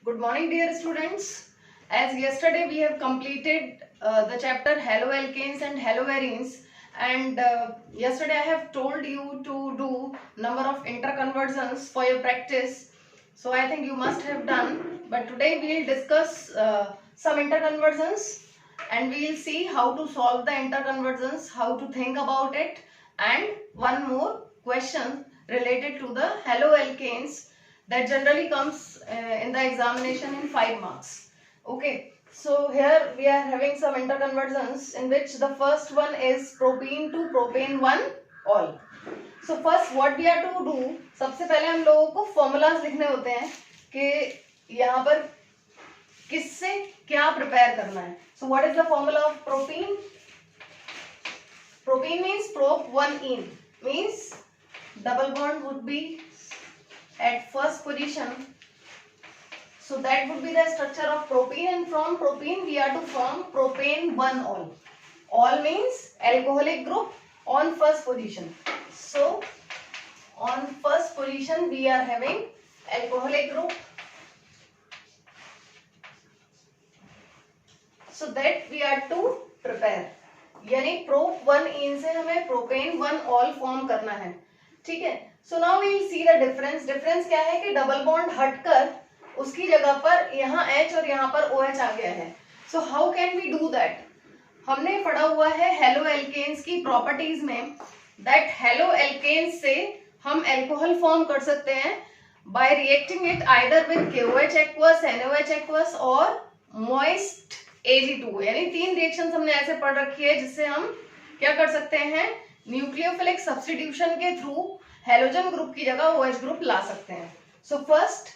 Good morning, dear students. As yesterday we have completed the chapter haloalkanes and haloarenes, and yesterday I have told you to do number of interconversions for your practice. So I think you must have done. But today we will discuss some interconversions, and we will see how to solve the interconversions, how to think about it, and one more question related to the haloalkanes that generally comes in the examination in 5 marks. Okay, so here we are having some interconversions in which the first one is propene to propane 1 all. So first what we have to do, सबसे पहले हम लोगों को formulas लिखने होते हैं कि यहाँ पर किससे क्या प्रिपेयर करना है. So what is the formula of propene? Propene means prop 1 in, means double bond would be at first position. So that would be the structure of propene, and from propene we are to form propane 1 all. All means alcoholic group on first position. So on first position we are having alcoholic group. So that we are to prepare. यानी prop 1 in से हमें propane 1 all form करना है. ठीक है. So now we will see the difference. Difference क्या है कि डबल बॉन्ड हटकर उसकी जगह पर यहाँ H और यहाँ पर OH आ गया है. So how can we do that? हमने पढ़ा हुआ है हेलोएल्केन्स की प्रॉपर्टीज में that हेलोएल्केन्स से हम अल्कोहल फॉर्म कर सकते हैं by reacting it either with KOH aqueous, NaOH aqueous और moist Ag2. यानी 3 रिएक्शंस हमने ऐसे पढ़ रखी है जिससे हम क्या कर सकते हैं, न्यूक्लियोफिलिक सब्स्टिट्यूशन के थ्रू हेलोजन ग्रुप की जगह OH ग्रुप ला सकते हैं. So first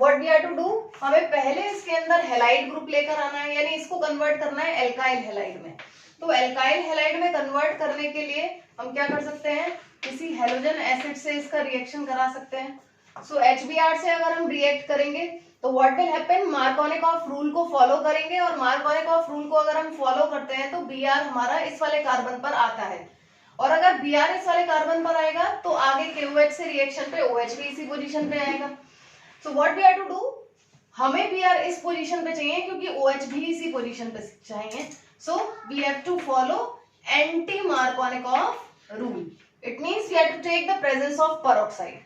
what we have to do, हमें पहले इसके अंदर हेलाइड ग्रुप लेकर आना है, यानी इसको कन्वर्ट करना है एल्काइल हेलाइड में. तो एल्काइल हेलाइड में कन्वर्ट करने के लिए हम क्या कर सकते हैं, किसी हेलोजन एसिड से इसका रिएक्शन करा सकते हैं. सो HBr से अगर हम रिएक्ट करेंगे तो what will happen, Markovnikov rule को फॉलो करेंगे, और मार्कोनिकॉफ रूल को अगर हम फॉलो करते हैं तो Br हमारा इस वाले कार्बन पर आता है, और अगर Br इस वाले कार्बन पर आएगा तो आगे KOH से रिएक्शन पे OH भी इसी पोजीशन पे आएगा. So what we have to do, हमें Br इस पोजीशन पे चाहिए क्योंकि OH भी इसी पोजीशन पे चाहिए. So we have to follow anti Markovnikov rule. It means we have to take the presence of peroxide.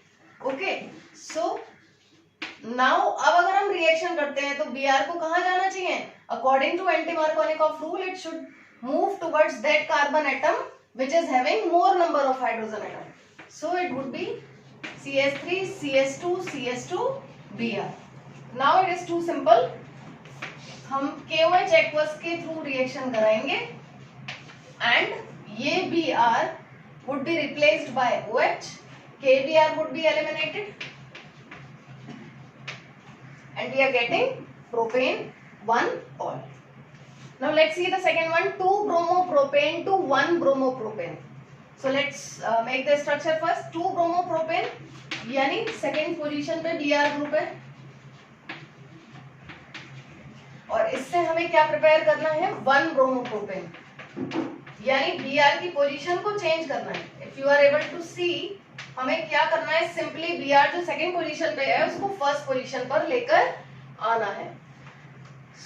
Okay, so now अब अगर हम रिएक्शन करते हैं तो Br को कहाँ जाना चाहिए, according to anti Markovnikov rule it should move towards that carbon atom which is having more number of hydrogen atom. So it would be CH3 CH2 CH2 Br. Now it is too simple. हम KOH aqueous के through reaction कराएंगे and ये Br would be replaced by OH. KBr would be eliminated and we are getting propane 1 all. Now let's see the second one, 2 bromopropane to 1 bromopropane. So let's make the structure first. 2 bromopropane यानी second position पे Br group है, और इससे हमें क्या prepare करना है, 1 bromopropane, यानी Br की पोजीशन को चेंज करना है. If you are able to see, हमें क्या करना है, सिंपली Br जो सेकेंड पोजीशन पे है उसको फर्स्ट पोजीशन पर लेकर आना है.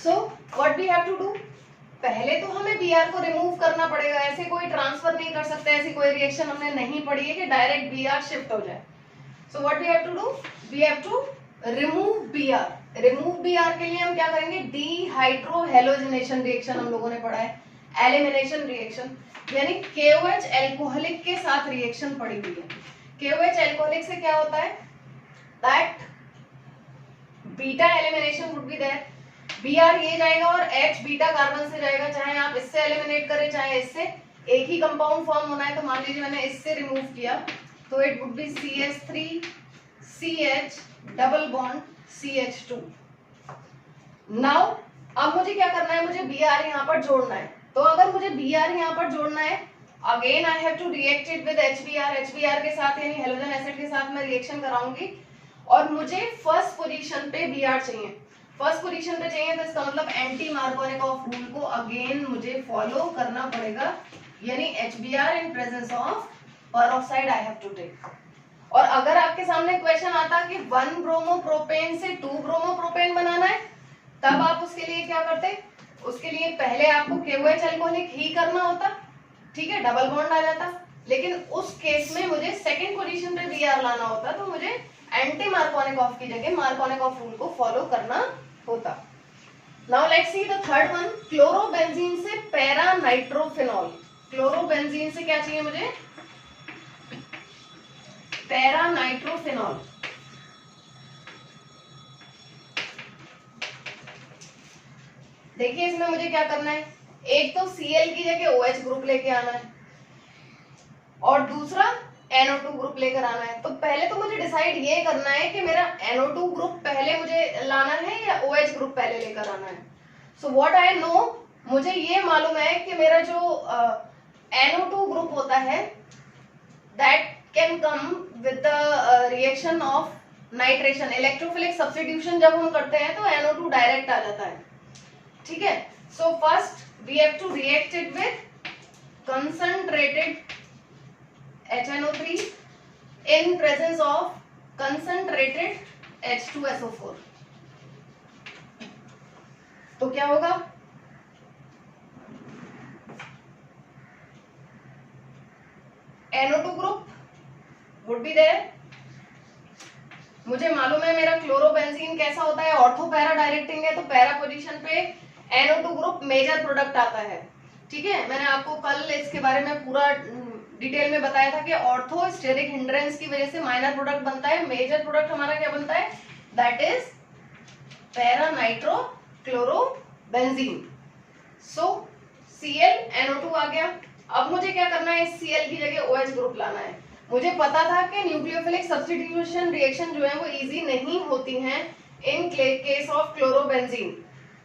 So what we have to do, पहले तो हमें Br को रिमूव करना पड़ेगा. ऐसे कोई ट्रांसफर नहीं कर सकते, ऐसी कोई रिएक्शन हमने नहीं पढ़ी है कि डायरेक्ट Br शिफ्ट हो जाए. So what we have to do, we have to remove Br. Remove Br के लिए हम क्या करेंगे, डीहाइड्रोहेलोजिनेशन रिएक्शन हम लोगों ने पढ़ा है, एलिमिनेशन रिएक्शन, यानी KOH एल्कोहलिक के साथ रिएक्शन पड़ी हुई है. KOH एल्कोहलिक से क्या होता है, that beta elimination would be there. Br ये जाएगा और H बीटा कार्बन से जाएगा, चाहे आप इससे एलिमिनेट करें चाहे इससे, एक ही कंपाउंड फॉर्म होना है. तो मान लीजिए मैंने इससे रिमूव किया तो it would be CH3 CH double bond CH2. Now अब मुझे क्या करना है, मुझे Br यहाँ पर जोड़ना है. तो अगर मुझे Br यहाँ पर जोड़ना है, again I have to react it with HBr. HBr के साथ यानी हेलोजन एसिड के साथ मैं रिएक्शन कराऊंगी, और मुझे फर्स्ट पोजीशन पे Br चाहिए. फर्स्ट पोजीशन पे चाहिए तो इसका मतलब एंटी मार्कोनिकॉफ रूल को अगेन मुझे फॉलो करना पड़ेगा, यानी HBr in presence of peroxide I have to take. और अगर आपके सामने क्वेश्चन आता कि 1 ब्रोमोप्रोपेन से 2 ब्रोमोप्रोपेन बनाना तब आप उसके लिए क्या करते, उसके लिए पहले आपको KOH अल्कोहलिक ही करना होता, ठीक है, डबल बॉन्ड आ जाता। लेकिन उस केस में मुझे सेकंड पोजीशन पे Br लाना होता, तो मुझे एंटी मार्कोनिकॉफ की जगह मार्कोनिकॉफ रूल को फॉलो करना होता। Now let's see the third one, chlorobenzene से पैरा नाइट्रोफिनॉल। क्लोरोबेंजीन से क्या चाहिए मुझे, पैरा नाइट्रोफिनॉल। देखिए इसमें मुझे क्या करना है, एक तो Cl की जगह OH ग्रुप लेके आना है और दूसरा NO2 ग्रुप लेकर आना है। तो पहले तो मुझे डिसाइड ये करना है कि मेरा NO2 ग्रुप पहले मुझे लाना है या OH ग्रुप पहले लेकर आना है। सो व्हाट आई नो, मुझे ये मालूम है कि मेरा जो NO2 ग्रुप होता है that can come with the reaction of nitration. Electrophilic substitution जब हम करते हैं तो NO2 डायरेक्ट आ जाता है, ठीक है। So first we have to react it with concentrated HNO3 in presence of concentrated H2SO4। तो क्या होगा, NO2 group would be there। मुझे मालूम है मेरा क्लोरोबेंजीन कैसा होता है, ऑर्थो पैरा डायरेक्टिंग है, तो पैरा पोजीशन पे NO2 ग्रुप मेजर प्रोडक्ट आता है, ठीक है। मैंने आपको कल इसके बारे में पूरा डिटेल में बताया था कि ऑर्थो स्टेरिक हिंड्रेंस की वजह से माइनर प्रोडक्ट बनता है, मेजर प्रोडक्ट हमारा क्या बनता है, that is para nitro chlorobenzene. So Cl NO2 आ गया। अब मुझे क्या करना है, इस Cl की जगह OH ग्रुप लाना है। मुझे पता था कि न्यूक्लियोफिलिक सब्स्टिट्यूशन रिएक्शन जो है वो इजी नहीं होती हैं इन केस ऑफ क्लोरोबेंजीन।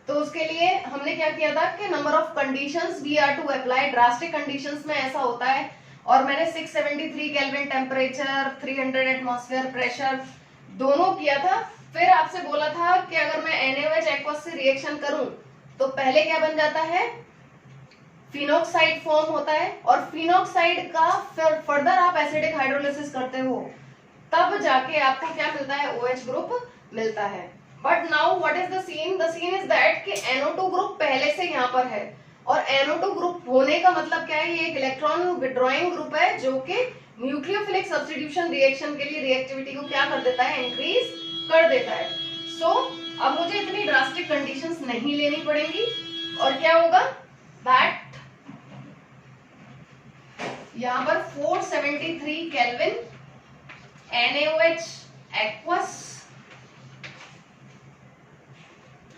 तो उसके लिए हमने क्या किया था कि number of conditions we are to apply, drastic conditions में ऐसा होता है, और मैंने 673 केल्विन टेम्परेचर, 300 एटमॉस्फेयर प्रेशर दोनों किया था। फिर आपसे बोला था कि अगर मैं NaOH एक्वस से रिएक्शन करूं तो पहले क्या बन जाता है, फिनॉक्साइड फॉर्म होता है, और फिनॉक्साइड का फर्दर आप एसिडिक हाइड्रोलिसिस करते हो तब जाके आपको क्या मिलता है, OH ग्रुप मिलता है। But now what is the scene, the scene is that कि NO2 ग्रुप पहले से यहाँ पर है, और NO2 ग्रुप होने का मतलब क्या है, ये एक इलेक्ट्रॉन विड्रॉइंग ग्रुप है जो कि न्यूक्लियोफिलिक सब्स्टिट्यूशन रिएक्शन के लिए रिएक्टिविटी को क्या कर देता है, इंक्रीज कर देता है। सो अब मुझे इतनी ड्रास्टिक कंडीशंस नहीं लेनी पड़ेंगी, और क्या होगा दैट यहाँ पर 473 kelvin NaOH aqueous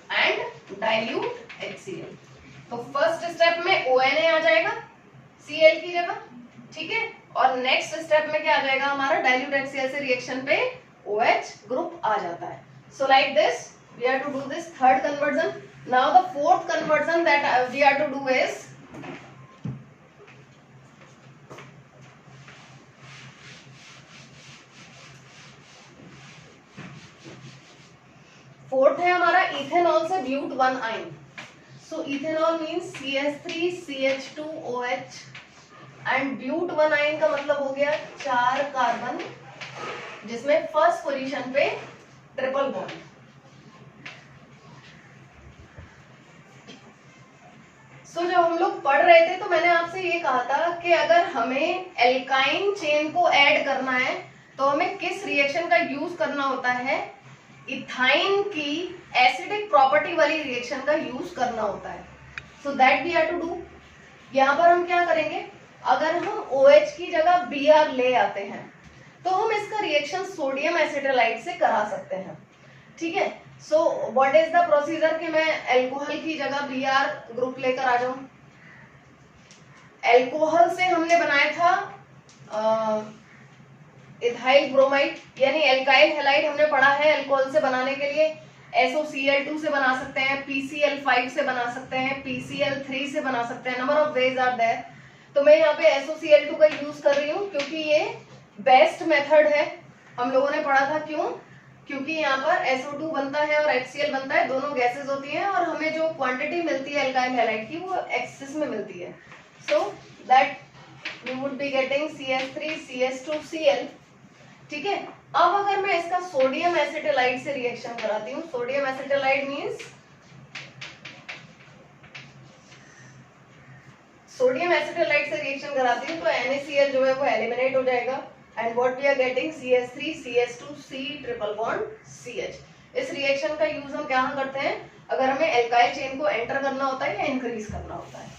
and dilute HCl। तो फर्स्ट स्टेप में ONA आ जाएगा Cl की जगह, ठीक है, और नेक्स्ट स्टेप में क्या आ जाएगा हमारा, डाइल्यूट HCl से रिएक्शन पे OH ग्रुप आ जाता है। So like this we are to do this third conversion. Now the fourth conversion that we are to do is, fourth है हमारा इथेनॉल से ब्यूट 1 आयन। सो ethanol means CH3CH2OH and but 1 yne का मतलब हो गया 4 कार्बन, जिसमें first position पे ट्रिपल बॉन्ड। सो जब हम लोग पढ़ रहे थे तो मैंने आपसे ये कहा था कि अगर हमें एल्काइन चेन को ऐड करना है तो हमें किस रिएक्शन का यूज करना होता है, इथाइन की एसिडिक प्रॉपर्टी वाली रिएक्शन का यूज करना होता है। So that we are to do, यहाँ पर हम क्या करेंगे, अगर हम OH की जगह Br ले आते हैं तो हम इसका रिएक्शन सोडियम एसिटाइलाइड से करा सकते हैं, ठीक है। So what is the procedure कि मैं एल्कोहल की जगह Br ग्रुप लेकर आ जाऊं। एल्कोहल से हमने बनाया था इथाइल ब्रोमाइड, यानी एल्काइल हैलाइड हमने पढ़ा है एल्कोहल से बनाने के लिए। SOCl2 से बना सकते हैं, PCl5 से बना सकते हैं, PCl3 से बना सकते हैं, number of ways are there. तो मैं यहाँ पे SOCl2 का यूज कर रही हूँ क्योंकि ये बेस्ट मेथड है, हम लोगों ने पढ़ा था। क्यों, क्योंकि यहाँ पर SO2 बनता है और HCl बनता है, दोनों गैसेज होती हैं, और हमें जो क्वांटिटी मिलती है एल्काइल हैलाइड की वो एक्सेस में मिलती है। So that we would be getting CH3CH2Cl, ठीक है। अब अगर मैं इसका सोडियम एसिटाइलाइड से रिएक्शन कराती हूँ, सोडियम एसिटाइलाइड मींस सोडियम एसिटाइलाइट से रिएक्शन कराती हूँ तो NaCl जो है वो एलिमिनेट हो जाएगा and what we are getting CH3 CH2 C triple bond CH। इस रिएक्शन का यूज हम क्या करते हैं अगर हमें एल्काइल चेन को एंटर करना होता है या इंक्रीज करना होता है।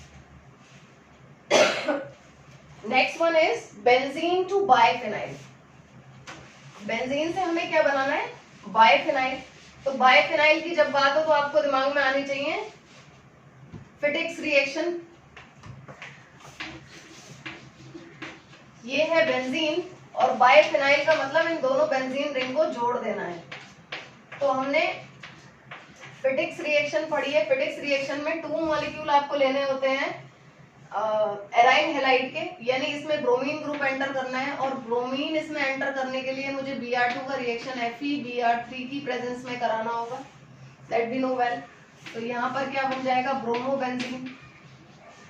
Next one is benzene to biphenyl. Benzene से हमें क्या बनाना है बाइफिनाइल। तो बाइफिनाइल की जब बात हो तो आपको दिमाग में आनी चाहिए फिटिक्स रिएक्शन। ये है बेंजीन और बाइफिनाइल का मतलब इन दोनों बेंजीन रिंग को जोड़ देना है। तो हमने फिटिक्स रिएक्शन पढ़ी है। फिटिक्स रिएक्शन में 2 मॉलिक्यूल आपको लेने होते हैं एराइन हैलाइड के, यानी इसमें ब्रोमीन ग्रुप एंटर करना है और ब्रोमीन इसमें एंटर करने के लिए मुझे Br2 का रिएक्शन FeBr3 की प्रेजेंस में कराना होगा, दैट वी नो वेल। तो यहाँ पर क्या बन जाएगा ब्रोमोबेंजीन।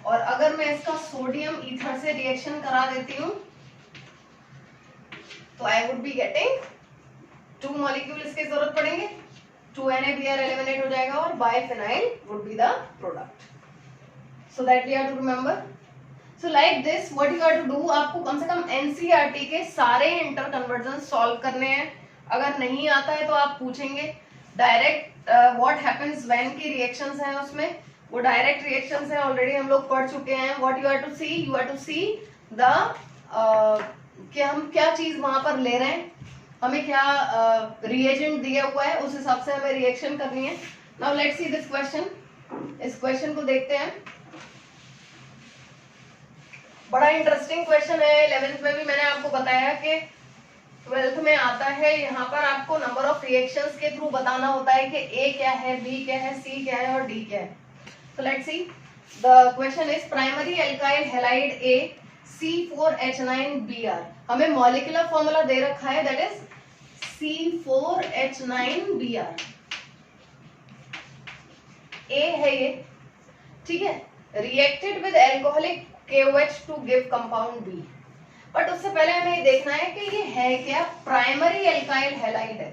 और अगर मैं इसका सोडियम ईथर से रिएक्शन करा देती हूँ तो I would be getting 2 molecule इसकी जरूरत पड़ेंगे, 2 NaBr एलिमिनेट हो जाएगा और biphenyl would be the product. So that we have to remember. So like this, what you have to do, आपको कम से कम NCERT के सारे इंटर कन्वर्जन सॉल्व करने हैं। अगर नहीं आता है तो आप पूछेंगे। डायरेक्ट व्हाट हैपेंस व्हेन की रिएक्शंस हैं उसमें, वो डायरेक्ट रिएक्शंस हैं, ऑलरेडी हम लोग पढ़ चुके हैं। What you have to see, you have to see the कि हम क्या चीज वहां पर ले रहे हैं, हमें क्या रिएजेंट दिया हुआ है, उस हिसाब से हमें रिएक्शन करनी है। Now let's see this question. इस क्वेश्चन को देखते हैं। बड़ा इंटरेस्टिंग क्वेश्चन है। 11th में भी मैंने आपको बताया कि 12th में आता है। यहाँ पर आपको नंबर ऑफ रिएक्शंस के थ्रू बताना होता है कि A क्या है, B क्या है, C क्या है और D क्या है। तो let's see the question is primary alkyl halide A C4H9Br। हमें मॉलिक्यूलर फॉर्मूला दे रखा है दैट इज C4H9Br। A है ये, ठीक है। Reacted with alcoholic KOH to give compound B। But उससे पहले हमें ये देखना है कि ये है क्या, प्राइमरी एल्काइल हैलाइड है।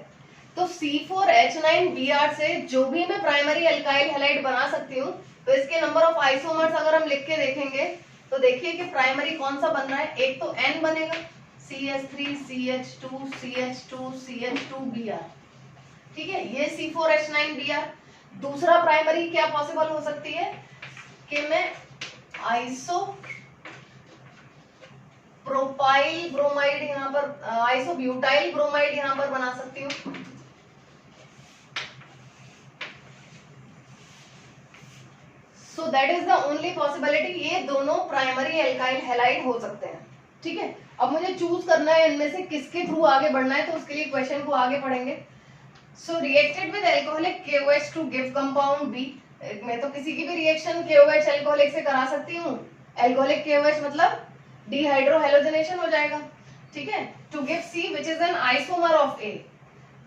तो C4H9Br से जो भी मैं प्राइमरी एल्काइल हैलाइड बना सकती हूँ, तो इसके नंबर ऑफ आइसोमर्स अगर हम लिख के देखेंगे तो देखिए कि प्राइमरी कौन सा बन रहा है। एक तो N बनेगा, CH3 CH2 CH2 CH2Br, ठीक है, ये C4H9Br। दूसरा प्राइमरी क्या पॉसिबल हो सकती है कि मैं आइसो प्रोपाइल ब्रोमाइड यहाँ पर, आइसो ब्यूटाइल ब्रोमाइड यहाँ पर बना सकती हूँ। So that is the only possibility. ये दोनों प्राइमरी एल्काइल हैलाइड हो सकते हैं, ठीक है। अब मुझे चूज करना है इनमें से किसके थ्रू आगे बढ़ना है, तो उसके लिए क्वेश्चन को आगे पढ़ेंगे। So reacted with alcoholic KOH to give compound B। मैं तो किसी की भी रिएक्शन KOH एल्कोहलिक से करा सकती हूँ। एल्कोहलिक KOH मतलब डिहाइड्रोहेलोजनेशन हो जाएगा, ठीक है। To give C which is an isomer of A।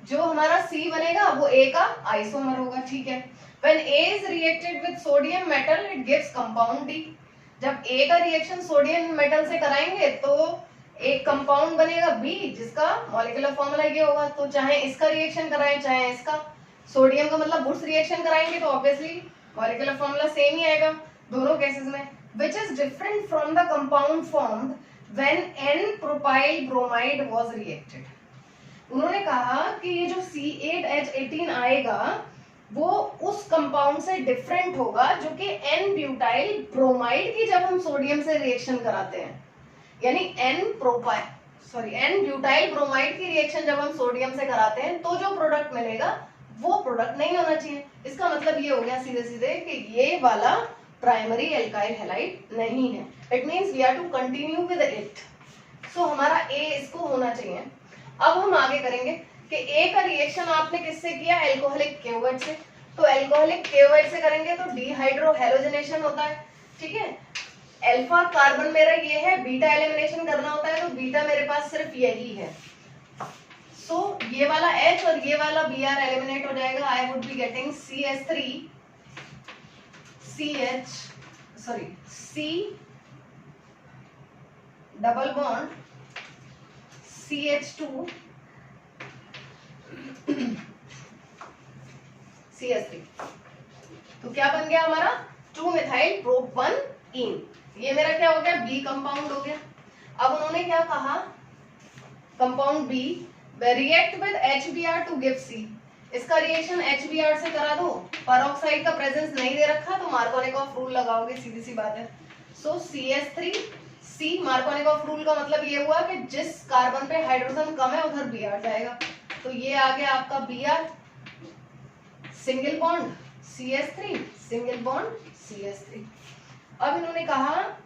जो हमारा C बनेगा वो A का आइसोमर होगा, ठीक है। When A is reacted with sodium metal, it gives compound D। जब A का रिएक्शन सोडियम मेटल से कराएंगे तो एक कंपाउंड बनेगा B, जिसका मॉलिक्यूलर फॉर्मूला ये होगा। तो चाहे इसका रिएक्शन कराएं चाहे इसका, सोडियम का मतलब वुड्स रिएक्शन कराएंगे तो ऑब्वियसली मॉलिक्यूलर फॉर्मूला सेम ही आएगा दोनों केसेस में। Which is different from the compound formed when N-propyl bromide was reacted। उन्होंने कहा कि ये जो C8H18 आएगा वो उस कंपाउंड से डिफरेंट होगा जो कि N-ब्यूटाइल ब्रोमाइड की जब हम सोडियम से रिएक्शन कराते हैं, यानी N-ब्यूटाइल ब्रोमाइड की रिएक्शन जब हम सोडियम से कराते हैं तो जो प्रोडक्ट मिलेगा वो प्रोडक्ट नहीं होना चाहिए। इसका मतलब ये हो गया सीधे सीधे कि ये वाला प्राइमरी एल्काइल हैलाइड नहीं है। It means we are to continue with it. So हमारा A इसको होना चाहिए। अब हम आगे करेंगे कि A का रिएक्शन आपने किससे किया, एल्कोहलिक KOH से। तो एल्कोहलिक KOH से करेंगे तो डिहाइड्रोहेलोजनेशन होता है, ठीक है। अल्फा कार्बन मेरा ये है, बीटा एलिमिनेशन करना होता है तो बीटा मेरे पास सिर्फ यही है। सो ये वाला H और ये वाला Br एलिमिनेट हो जाएगा। I would be getting CH3 C double bond CH2 CH3। तो क्या बन गया हमारा 2 मिथाइल प्रोप 1 इन। ये मेरा क्या हो गया, बी कंपाउंड हो गया। अब उन्होंने क्या कहा, compound B react with HBr to give C. इसका रिएक्शन HBr से करा दो, पेरोक्साइड का प्रेजेंस नहीं दे रखा तो मार्कोनिकॉफ रूल लगाओगे, सीधी सी बात है। सो CH3C, मार्कोनिकॉफ रूल का मतलब ये हुआ कि जिस कार्बन पे हाइड्रोजन कम है उधर Br जाएगा, तो ये आ गया आपका Br, single bond CH3, single bond CH3। अब इन्होंने कहा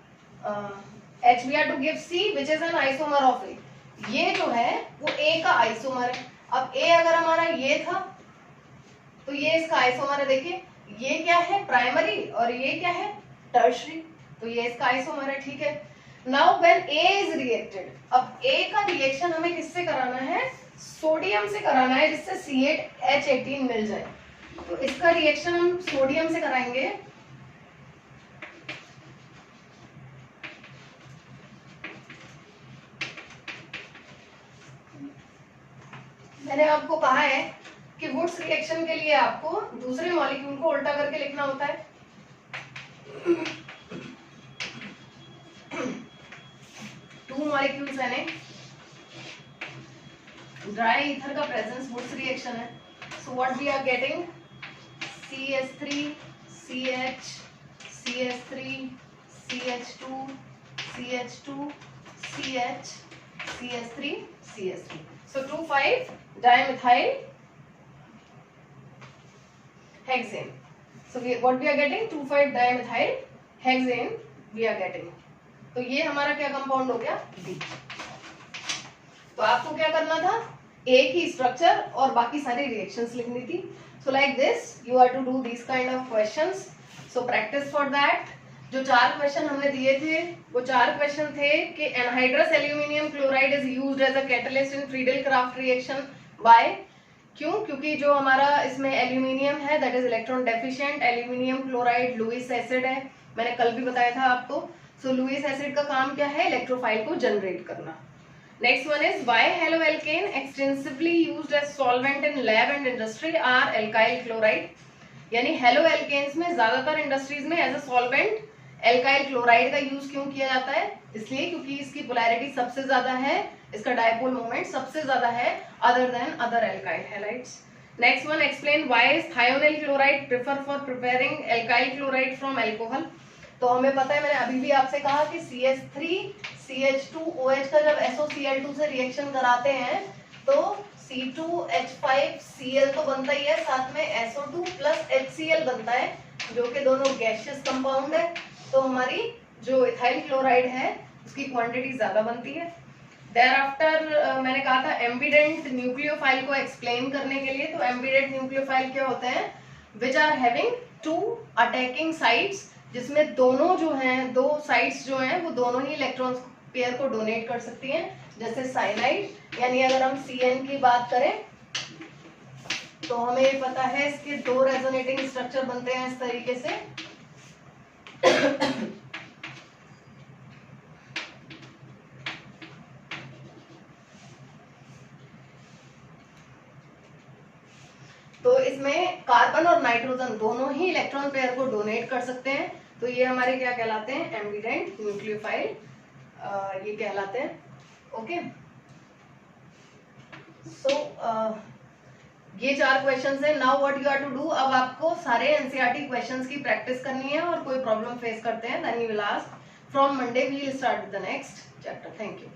HBr to give C which is an isomer of A। ये जो है वो A का आइसोमर है। अब A अगर हमारा ये था तो ये इसका आइसोमर है। देखिए ये क्या है, प्राइमरी, और ये क्या है, टर्शरी, तो ये इसका आइसोमर है। ठीक है, now when A is reacted, अब A का रिएक्शन हमें किससे कराना है, सोडियम से कराना है, जिससे C8H18 मिल जाए। तो इसका रिएक्शन हम सोडियम से कराएंगे। मैंने आपको कहा है कि वुड्स रिएक्शन के लिए आपको दूसरे मॉलिक्यूल को उल्टा करके लिखना होता है। टू मॉलिक्यूल्स है, ड्राई ईथर का प्रेजेंस वुड्स रिएक्शन है। So what we are getting, CH3 CH CH3 CH2 CH2 CH CH3 CH3, so 2,5 dimethyl hexane. So what we are getting, 2,5 dimethyl hexane we are getting. तो ये हमारा क्या compound हो गया, D। तो आपको क्या करना था, एक ही स्ट्रक्चर और बाकी सारी रिएक्शंस लिखनी थी। So like this you are to do this kind of questions. So practice for that. जो 4 क्वेश्चन हमने दिए थे वो 4 क्वेश्चन थे कि anhydrous aluminium chloride is used as a catalyst in Friedel Crafts reaction. Why, क्यों, क्योंकि जो हमारा इसमें एल्यूमिनियम है that is electron deficient. Aluminium chloride Lewis acid है, मैंने कल भी बताया था आपको। सो लुईस एसिड का काम क्या है, इलेक्ट्रोफाइल को जनरेट करना। Next one is why haloalkane extensively used as solvent in lab and industry are alkyl chloride। यानी हेलोएल्केन्स में ज्यादातर इंडस्ट्रीज में as a solvent alkyl chloride का यूज क्यों किया जाता है, इसलिए क्योंकि इसकी पोलैरिटी सबसे ज्यादा है, इसका डायपोल मोमेंट सबसे ज्यादा है other than other alkyl halides. Next one, explain why is thionyl chloride prefer for preparing alkyl chloride from alcohol. तो हमें पता है, मैंने अभी भी आपसे कहा कि CH3CH2OH का जब SOCl2 से रिएक्शन कराते हैं तो C2H5Cl तो बनता ही है, साथ में SO2 प्लस HCl बनता है, जो कि दोनों गैसियस कंपाउंड है। तो हमारी जो इथाइल क्लोराइड है उसकी क्वांटिटी ज्यादा बनती है। देयरआफ्टर मैंने कहा था एम्बिडेंट न्यूक्लियोफाइल को एक्सप्लेन करने के लिए, तो एम्बिडेंट न्यूक्लियोफाइल क्या होते हैं, which are having 2 attacking sites, जिसमें दोनों जो हैं, 2 साइट्स जो हैं वो दोनों ही इलेक्ट्रॉन पेयर को डोनेट कर सकती हैं। जैसे साइनाइड, यानी अगर हम CN की बात करें तो हमें ये पता है इसके 2 रेजोनेटिंग स्ट्रक्चर बनते हैं इस तरीके से। तो इसमें कार्बन और नाइट्रोजन दोनों ही इलेक्ट्रॉन पेयर को डोनेट कर सकते हैं। तो ये हमारे क्या कहलाते हैं, एम्बिडेंट न्यूक्लियोफाइल ये कहलाते हैं। ओके, सो ये 4 क्वेश्चंस है। Now what you are to do, अब आपको सारे एनसीईआरटी क्वेश्चंस की प्रैक्टिस करनी है, और कोई प्रॉब्लम फेस करते हैं then you will ask. From Monday we will start with the next chapter. Thank you.